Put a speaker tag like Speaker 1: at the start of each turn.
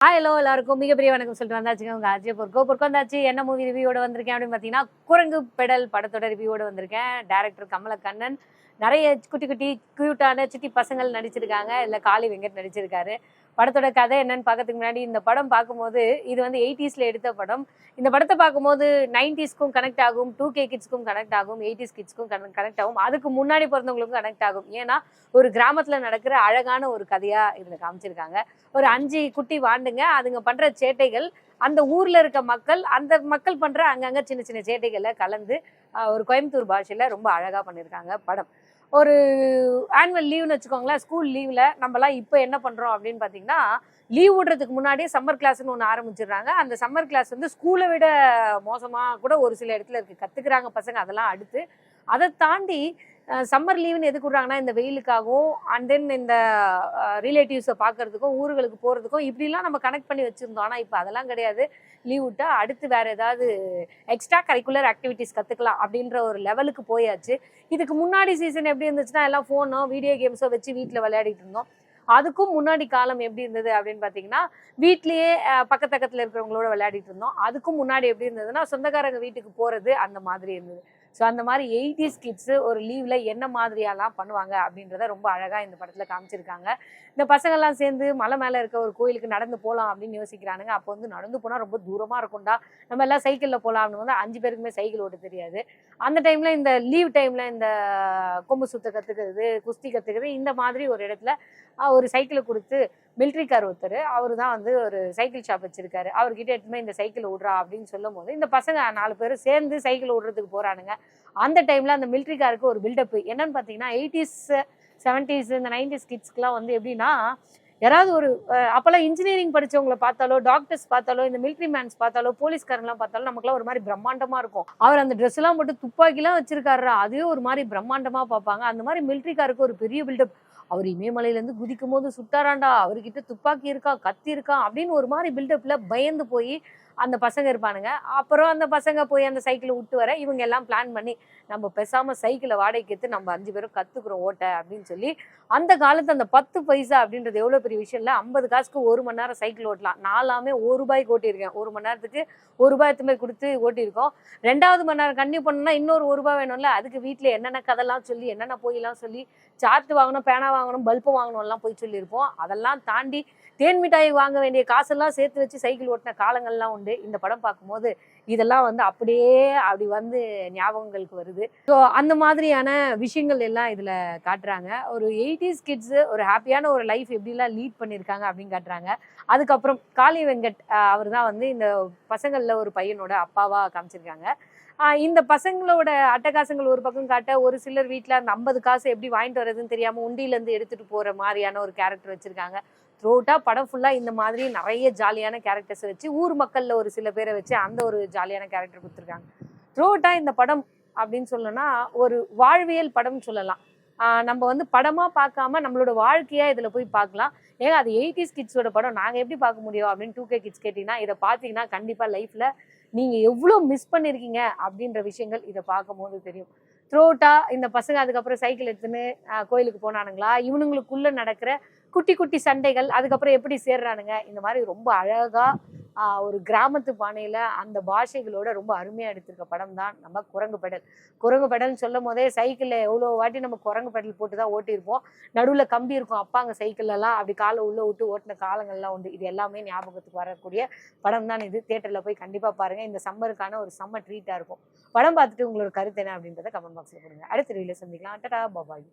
Speaker 1: Hello எல்லாருக்கும் மிகப்பெரிய வணக்கம் சொல்லிட்டு வந்தாச்சுங்க உங்க அஜய் பொறுக்கு வந்தாச்சு. என்ன மூவி ரிவ்யூவோட வந்திருக்கேன் அப்படின்னு பார்த்தீங்கன்னா, குரங்கு பெடல் படத்தோட ரிவ்யூவோட வந்திருக்கேன். டைரக்டர் கமலக்கண்ணன். நிறைய குட்டி குட்டி கியூட்டான சிட்டி பசங்கள் நடிச்சிருக்காங்க. இல்லை காளி வெங்கட் நடிச்சிருக்காரு. படத்தோட கதை என்னன்னு பார்க்கறதுக்கு முன்னாடி இந்த படம் பார்க்கும்போது இது வந்து 80ஸ்ல எடுத்த படம். இந்த படத்தை பார்க்கும்போது 90ஸ்க்கும் கனெக்ட் ஆகும், 2K கிட்ஸ்க்கும் கனெக்ட் ஆகும், 80s கிட்ஸ்க்கும் கனெக்ட் ஆகும், அதுக்கு முன்னாடி பிறந்தவங்களுக்கும் கனெக்ட் ஆகும். ஏன்னா ஒரு கிராமத்தில் நடக்கிற அழகான ஒரு கதையாக இதில் காமிச்சிருக்காங்க. ஒரு 5 குட்டி வாண்டுங்க, அதுங்க பண்ணுற சேட்டைகள், அந்த ஊரில் இருக்க மக்கள், அந்த மக்கள் பண்ணுற அங்கங்கே சின்ன சின்ன சேட்டைகளை கலந்து ஒரு கோயம்புத்தூர் பாஷையில் ரொம்ப அழகாக பண்ணியிருக்காங்க படம். ஒரு ஆனுவல் லீவ்னு வச்சுக்கோங்களேன், ஸ்கூல் லீவில் நம்மலாம் இப்போ என்ன பண்ணுறோம் அப்படின்னு பார்த்தீங்கன்னா, லீவ் விடுறதுக்கு முன்னாடியே சம்மர் கிளாஸ்ன்னு ஒன்று ஆரம்பிச்சிடுறாங்க. அந்த சம்மர் கிளாஸ் வந்து ஸ்கூலை விட மோசமாக கூட ஒரு சில இடத்துல இருக்குது. கற்றுக்குறாங்க பசங்க, அதெல்லாம் அடுத்து. அதை தாண்டி சம்மர் லீவுன்னு எதுக்கு விட்றாங்கன்னா, இந்த வெயிலுக்காகவும் அண்ட் தென் இந்த ரிலேட்டிவ்ஸை பார்க்கறதுக்கும் ஊர்களுக்கு போகிறதுக்கும் இப்படிலாம் நம்ம கனெக்ட் பண்ணி வச்சுருந்தோம். ஆனால் இப்போ அதெல்லாம் கிடையாது. லீவ் விட்டா அடுத்து வேறு ஏதாவது எக்ஸ்ட்ரா கரிக்குலர் ஆக்டிவிட்டீஸ் கற்றுக்கலாம் அப்படின்ற ஒரு லெவலுக்கு போயாச்சு. இதுக்கு முன்னாடி சீசன் எப்படி இருந்துச்சுன்னா, எல்லாம் ஃபோனோ வீடியோ கேம்ஸோ வச்சு வீட்டில் விளையாடிட்டு இருந்தோம். அதுக்கும் முன்னாடி காலம் எப்படி இருந்தது அப்படின்னு பார்த்தீங்கன்னா, வீட்லேயே பக்கத்தில் இருக்கிறவங்களோட விளையாடிட்டு இருந்தோம். அதுக்கும் முன்னாடி எப்படி இருந்ததுன்னா, சொந்தக்காரங்க வீட்டுக்கு போகிறது அந்த மாதிரி இருந்தது. ஸோ அந்த மாதிரி 80s கிட்ஸு ஒரு லீவில் என்ன மாதிரியெல்லாம் பண்ணுவாங்க அப்படின்றத ரொம்ப அழகாக இந்த படத்தில் காமிச்சிருக்காங்க. இந்த பசங்கள்லாம் சேர்ந்து மலை மேலே இருக்க ஒரு கோயிலுக்கு நடந்து போகலாம் அப்படின்னு யோசிக்கிறானுங்க. அப்போ வந்து நடந்து போனால் ரொம்ப தூரமாக இருக்கும்டா, நம்ம எல்லாம் சைக்கிளில் போகலாம் அப்படின்னு வந்து 5 பேருக்குமே சைக்கிள் ஓட்ட தெரியாது. அந்த டைமில் இந்த லீவ் டைமில் இந்த கொம்பு சுத்த கற்றுக்கிறது, குஸ்தி கற்றுக்கிறது, இந்த மாதிரி ஒரு இடத்துல ஒரு சைக்கிளை கொடுத்து மிலிட்ரிக்கார் ஒருத்தர், அவர் தான் வந்து ஒரு சைக்கிள் ஷாப் வச்சிருக்காரு. அவர்கிட்ட எடுத்துமே இந்த சைக்கிள் விட்றா அப்படின்னு சொல்லும் போது இந்த பசங்க 4 பேர் சேர்ந்து சைக்கிள் விட்றதுக்கு போகிறானுங்க. அந்த டைமில் அந்த மிலிட்ரிக்காருக்கு ஒரு பில்டப் என்னன்னு பார்த்தீங்கன்னா, 80s 70s இந்த 90s கிட்ஸ்க்குலாம் வந்து எப்படின்னா, யாராவது ஒரு அப்போல்லாம் இன்ஜினியரிங் படித்தவங்களை பார்த்தாலோ, டாக்டர்ஸ் பார்த்தாலோ, இந்த மிலிட்ரி மேன்ஸ் பார்த்தாலோ, போலீஸ்காரங்களாம் பார்த்தாலும் நமக்குலாம் ஒரு மாதிரி பிரம்மாண்டமாக இருக்கும். அவர் அந்த ட்ரெஸ்லாம் போட்டு துப்பாக்கிலாம் வச்சிருக்காரு, அதுவே ஒரு மாதிரி பிரம்மாண்டமாக பார்ப்பாங்க. அந்த மாதிரி மிலிட்ரிக்காருக்கு ஒரு பெரிய பில்டப். அவர் இமயமலையிலேருந்து குதிக்கும் போது சுட்டாராண்டா, அவர்கிட்ட துப்பாக்கி இருக்கா, கத்தி இருக்கா அப்படின்னு ஒரு மாதிரி பில்டப்பில் பயந்து போய் அந்த பசங்க இருப்பானுங்க. அப்புறம் அந்த பசங்க போய் அந்த சைக்கிளை விட்டு வர இவங்க எல்லாம் பிளான் பண்ணி, நம்ம பேசாமல் சைக்கிளை வாடகைக்கு எடுத்து நம்ம 5 பேரும் கற்றுக்குறோம் ஓட்ட அப்படின்னு சொல்லி, அந்த காலத்து அந்த 10 பைசா அப்படின்றது எவ்வளோ பெரிய விஷயம் இல்லை. 50 காசுக்கு 1 மணி நேரம் சைக்கிள் ஓட்டலாம். நாலாமே ₹1 ஓட்டியிருக்கேன். 1 மணி நேரத்துக்கு ₹1 எத்துமே கொடுத்து ஓட்டியிருக்கோம். 2வது மணி நேரம் கண்டினியூ பண்ணணும்னா இன்னொரு ₹1 வேணும்ல. அதுக்கு வீட்டில் என்னென்ன கதைலாம் சொல்லி, என்னென்ன போயெல்லாம் சொல்லி, சார்ட் வாங்கணும், பேனா வாங்கணும், பல்பு வாங்கணும்லாம் போய் சொல்லியிருப்போம். அதெல்லாம் தாண்டி தேன் மிட்டாய் வாங்க வேண்டிய காசெல்லாம் சேர்த்து வச்சு சைக்கிள் ஓட்டின காலங்கள்லாம் உண்டு. இந்த படம் பார்க்கும்போது இதெல்லாம் வந்து அப்படியே அப்படி வந்து ஞாபகங்களுக்கு வருது. ஸோ அந்த மாதிரியான விஷயங்கள் எல்லாம் இதில் காட்டுறாங்க. ஒரு 80s கிட்ஸு ஒரு ஹாப்பியான ஒரு லைஃப் எப்படிலாம் லீட் பண்ணியிருக்காங்க அப்படின்னு காட்டுறாங்க. அதுக்கப்புறம் காளி வெங்கட் அவர் தான் வந்து இந்த பசங்களில் ஒரு பையனோட அப்பாவாக காமிச்சிருக்காங்க. இந்த பசங்களோட அட்டகாசங்கள் ஒரு பக்கம் காட்ட, ஒரு சிலர் வீட்டில் அந்த 50 காசு எப்படி வாங்கிட்டு வர்றதுன்னு தெரியாமல் உண்டியிலேருந்து எடுத்துகிட்டு போகிற மாதிரியான ஒரு கேரக்டர் வச்சுருக்காங்க. த்ரூஅவுட்டாக படம் ஃபுல்லாக இந்த மாதிரி நிறைய ஜாலியான கேரக்டர்ஸை வச்சு, ஊர் மக்களில் ஒரு சில பேரை வச்சு அந்த ஒரு ஜாலியான கேரக்டர் கொடுத்துருக்காங்க. த்ரூஅவுட்டாக இந்த படம் அப்படின்னு சொல்லணும்னா ஒரு வாழ்வியல் படம்னு சொல்லலாம். நம்ம வந்து படமாக பார்க்காம நம்மளோட வாழ்க்கையாக இதில் போய் பார்க்கலாம். ஏங்க அது 80s கிட்ஸோட படம், நாங்கள் எப்படி பார்க்க முடியும் அப்படின்னு 2K கிட்ஸ் கேட்டிங்கன்னா, இதை பார்த்தீங்கன்னா கண்டிப்பாக லைஃப்பில் நீங்கள் எவ்வளோ மிஸ் பண்ணியிருக்கீங்க அப்படின்ற விஷயங்கள் இதை பார்க்கும்போது தெரியும். த்ரூஅவுட்டாக இந்த பசங்க அதுக்கப்புறம் சைக்கிள் எடுத்துன்னு கோயிலுக்கு போனானுங்களா, இவனுங்களுக்குள்ளே நடக்கிற குட்டி குட்டி சண்டைகள், அதுக்கப்புறம் எப்படி சேர்றானுங்க, இந்த மாதிரி ரொம்ப அழகாக ஒரு கிராமத்து பானையில் அந்த பாஷைகளோட ரொம்ப அருமையாக எடுத்திருக்க படம் தான் நம்ம குரங்கு பெடல். குரங்கு பெடல்னு சொல்லும் போதே சைக்கிளில் எவ்வளோ வாட்டி நம்ம குரங்கு பெடல் போட்டு தான் ஓட்டியிருப்போம். நடுவில் கம்பி இருக்கும், அப்பாங்க சைக்கிள்லாம் அப்படி காலை உள்ளே விட்டு ஓட்டின காலங்கள்லாம் உண்டு. இது எல்லாமே ஞாபகத்துக்கு வரக்கூடிய படம் தான் இது. தியேட்டரில் போய் கண்டிப்பாக பாருங்கள். இந்த சம்மருக்கான ஒரு செம்ம ட்ரீட்டாக இருக்கும். படம் பார்த்துட்டு உங்களோட கருத்து என்ன அப்படின்றத கமெண்ட் பாக்ஸில் கொடுங்க. அடுத்த வீடியோவில் சந்திக்கலாம். டாடா பாய்.